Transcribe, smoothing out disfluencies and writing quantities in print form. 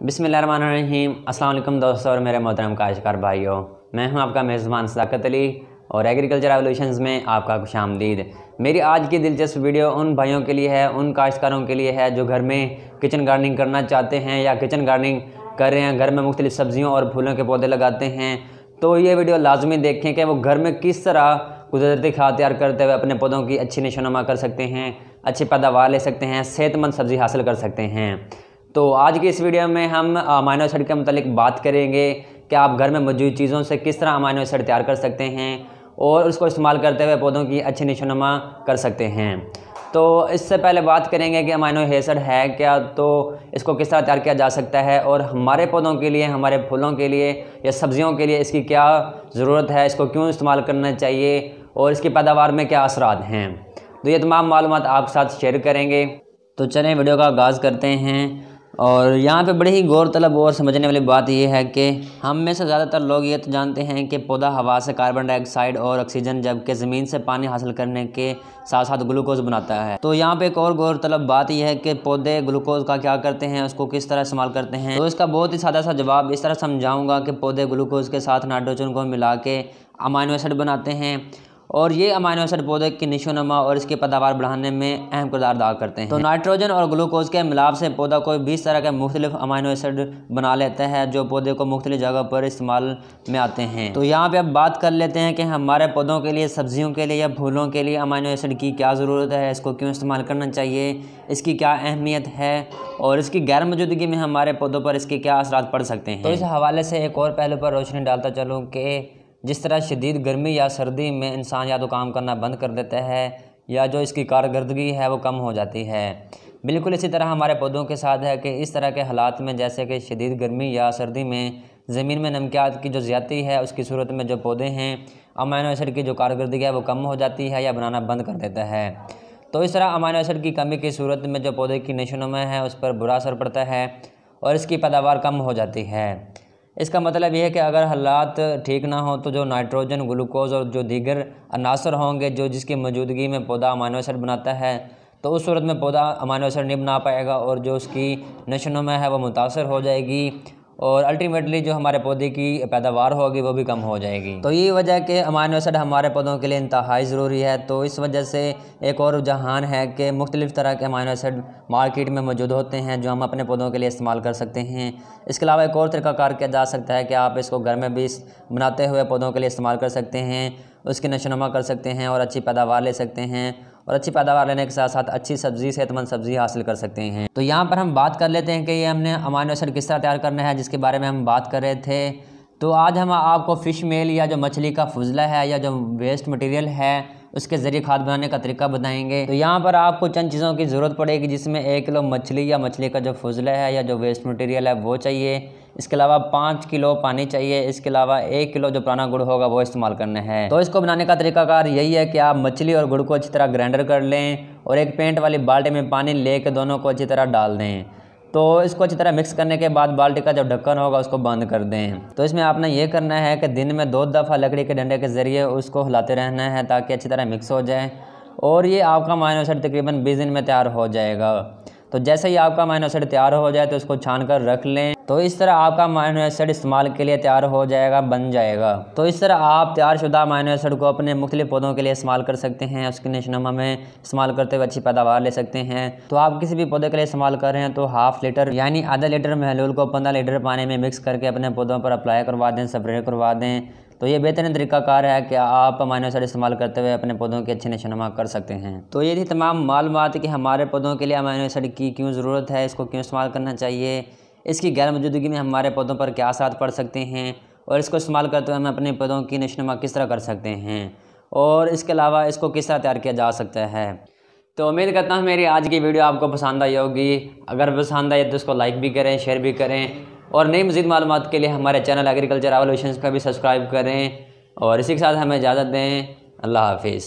बिस्मिल्लाहिर्रहमानिर्रहीम। अस्सलाम वालेकुम दोस्तों और मेरे मोहतरम काश्तकार भाइयों, मैं हूं आपका मेज़बान सदाकत अली और एग्रीकल्चर एवोल्यूशंस में आपका खुशामदीद। मेरी आज की दिलचस्प वीडियो उन भाइयों के लिए है, उन काश्तकारों के लिए है जो घर में किचन गार्डनिंग करना चाहते हैं या किचन गार्डनिंग कर रहे हैं, घर में मुख्तलिफ़ सब्जियों और फूलों के पौधे लगाते हैं। तो ये वीडियो लाजमी देखें कि वो घर में किस तरह कुदरती खाद तैयार करते हुए अपने पौधों की अच्छी नशोनुमा कर सकते हैं, अच्छी पैदावार ले सकते हैं, सेहतमंद सब्ज़ी हासिल कर सकते हैं। तो आज की इस वीडियो में हम अमाइनो एसिड के मतलब बात करेंगे कि आप घर में मौजूद चीज़ों से किस तरह अमाइनो एसिड तैयार कर सकते हैं और उसको इस्तेमाल करते हुए पौधों की अच्छी नशोनुमा कर सकते हैं। तो इससे पहले बात करेंगे कि अमाइनो एसिड है क्या, तो इसको किस तरह तैयार किया जा सकता है और हमारे पौधों के लिए, हमारे फूलों के लिए या सब्जियों के लिए इसकी क्या ज़रूरत है, इसको क्यों इस्तेमाल करना चाहिए और इसकी पैदावार में क्या असरात हैं। तो ये तमाम मालूमात आपके साथ शेयर करेंगे। तो चलें वीडियो का आगाज़ करते हैं। और यहाँ पे बड़ी ही गौरतलब और समझने वाली बात यह है कि हम में से ज़्यादातर लोग ये तो जानते हैं कि पौधा हवा से कार्बन डाइऑक्साइड और ऑक्सीजन जबकि ज़मीन से पानी हासिल करने के साथ साथ ग्लूकोज बनाता है। तो यहाँ पे एक और गौरतलब बात यह है कि पौधे ग्लूकोज का क्या करते हैं, उसको किस तरह इस्तेमाल करते हैं। तो इसका बहुत ही सादा सा जवाब इस तरह समझाऊँगा कि पौधे ग्लूकोज के साथ नाइट्रोजन को मिला के अमाइनो एसिड बनाते हैं और ये अमाइनो एसिड पौधे की नशोनुमा और इसकी पैदावार बढ़ाने में अहम किरदार अदा करते हैं। तो नाइट्रोजन और ग्लूकोज के मिलाप से पौधा कोई 20 तरह के मुख्तलिफ अमाइनो एसिड बना लेता है जो पौधे को मुख्तलिफ जगह पर इस्तेमाल में आते हैं। तो यहाँ पे अब बात कर लेते हैं कि हमारे पौधों के लिए, सब्जियों के लिए या फूलों के लिए अमाइनो एसिड की क्या ज़रूरत है, इसको क्यों इस्तेमाल करना चाहिए, इसकी क्या अहमियत है और इसकी गैर मौजूदगी में हमारे पौधों पर इसके क्या असरात पड़ सकते हैं। तो इस हवाले से एक और पहलू पर रोशनी डालता चलूँ कि जिस तरह शदीद गर्मी या सर्दी में इंसान या तो काम करना बंद कर देता है या जो इसकी कारकर्दगी है वो कम हो जाती है, बिल्कुल इसी तरह हमारे पौधों के साथ है कि इस तरह के हालात में जैसे कि शदीद गर्मी या सर्दी में ज़मीन में नमकियात की जो ज़्यादती है उसकी सूरत में जो पौधे हैं अमाइनो एसिड की जो कारकर्दगी है वो कम हो जाती है या बनाना बंद कर देता है। तो इस तरह अमाइनो एसिड की कमी की सूरत में जो पौधे की नशोनुमा है उस पर बुरा असर पड़ता है और इसकी पैदावार कम हो जाती है। इसका मतलब यह है कि अगर हालात ठीक ना हो तो जो नाइट्रोजन, ग्लूकोज और जो दीगर अनासर होंगे जो जिसकी मौजूदगी में पौधा अमाइनो एसिड बनाता है, तो उस सूरत में पौधा अमाइनो एसिड नहीं बना पाएगा और जो उसकी नशोनुमा है वो मुतासर हो जाएगी और अल्टीमेटली जो हमारे पौधे की पैदावार होगी वो भी कम हो जाएगी। तो ये वजह कि अमाइनो एसिड हमारे पौधों के लिए इंतहाई ज़रूरी है। तो इस वजह से एक और रुझान है कि मुख्तलिफ़ तरह के अमाइनो एसिड मार्केट में मौजूद होते हैं जो हम अपने पौधों के लिए इस्तेमाल कर सकते हैं। इसके अलावा एक और तरीक़ाकार किया जा सकता है कि आप इसको घर में भी बनाते हुए पौधों के लिए इस्तेमाल कर सकते हैं, उसकी नशोनुमा कर सकते हैं और अच्छी पैदावार ले सकते हैं और अच्छी पैदावार लेने के साथ साथ अच्छी सब्ज़ी, सेहतमंद सब्ज़ी हासिल कर सकते हैं। तो यहाँ पर हम बात कर लेते हैं कि ये हमने अमाइनो एसिड किस तरह तैयार करना है जिसके बारे में हम बात कर रहे थे। तो आज हम आपको फ़िश मेल या जो मछली का फुजला है या जो वेस्ट मटेरियल है उसके ज़रिए खाद बनाने का तरीका बताएंगे। तो यहाँ पर आपको चंद चीज़ों की ज़रूरत पड़ेगी जिसमें 1 किलो मछली या मछली का जो फुजला है या जो वेस्ट मटेरियल है वो चाहिए। इसके अलावा 5 किलो पानी चाहिए। इसके अलावा 1 किलो जो पुराना गुड़ होगा वो इस्तेमाल करना है। तो इसको बनाने का तरीकाकार यही है कि आप मछली और गुड़ को अच्छी तरह ग्राइंडर कर लें और एक पेंट वाली बाल्टी में पानी लेकर दोनों को अच्छी तरह डाल दें। तो इसको अच्छी तरह मिक्स करने के बाद बाल्टी का जो ढक्कन होगा उसको बंद कर दें। तो इसमें आपने ये करना है कि दिन में 2 दफ़ा लकड़ी के डंडे के ज़रिए उसको हिलाते रहना है ताकि अच्छी तरह मिक्स हो जाए और ये आपका अमाइनो एसिड तकरीबन 20 दिन में तैयार हो जाएगा। तो जैसे ही आपका अमाइनो एसिड तैयार हो जाए तो उसको छान कर रख लें। तो इस तरह आपका अमाइनो एसिड इस्तेमाल के लिए तैयार हो जाएगा, बन जाएगा। तो इस तरह आप तैयारशुदा अमाइनो एसिड को अपने मुख्तलिफ पौधों के लिए इस्तेमाल कर सकते हैं, उसकी नशोनुमा में इस्तेमाल करते हुए अच्छी पैदावार ले सकते हैं। तो आप किसी भी पौधे के लिए इस्तेमाल कर रहे हैं तो ½ लीटर यानी आधा लीटर हेलूल को 15 लीटर पानी में मिक्स करके अपने पौधों पर अप्लाई करवा दें, स्प्रे करवा दें। तो ये बेहतरीन तरीक़ाकार है कि आप अमाइनो एसिड इस्तेमाल करते हुए अपने पौधों की अच्छी नशोनुमा कर सकते हैं। तो ये थी तमाम मालूमात कि हमारे पौधों के लिए अमाइनो एसिड की क्यों ज़रूरत है, इसको क्यों इस्तेमाल करना चाहिए, इसकी गैर मौजूदगी में हमारे पौधों पर क्या असर पड़ सकते हैं और इसको इस्तेमाल करते हुए हम अपने पौधों की नशोनुमा किस तरह कर सकते हैं और इसके अलावा इसको किस तरह तैयार किया जा सकता है। तो उम्मीद करता हूँ मेरी आज की वीडियो आपको पसंद आई होगी। अगर पसंद आई तो इसको लाइक भी करें, शेयर भी करें और नई मज़ीद मालूमात के लिए हमारे चैनल एग्रीकल्चर एवोल्यूशंस का भी सब्सक्राइब करें और इसी के साथ हमें इजाज़त दें। अल्लाह हाफिज़।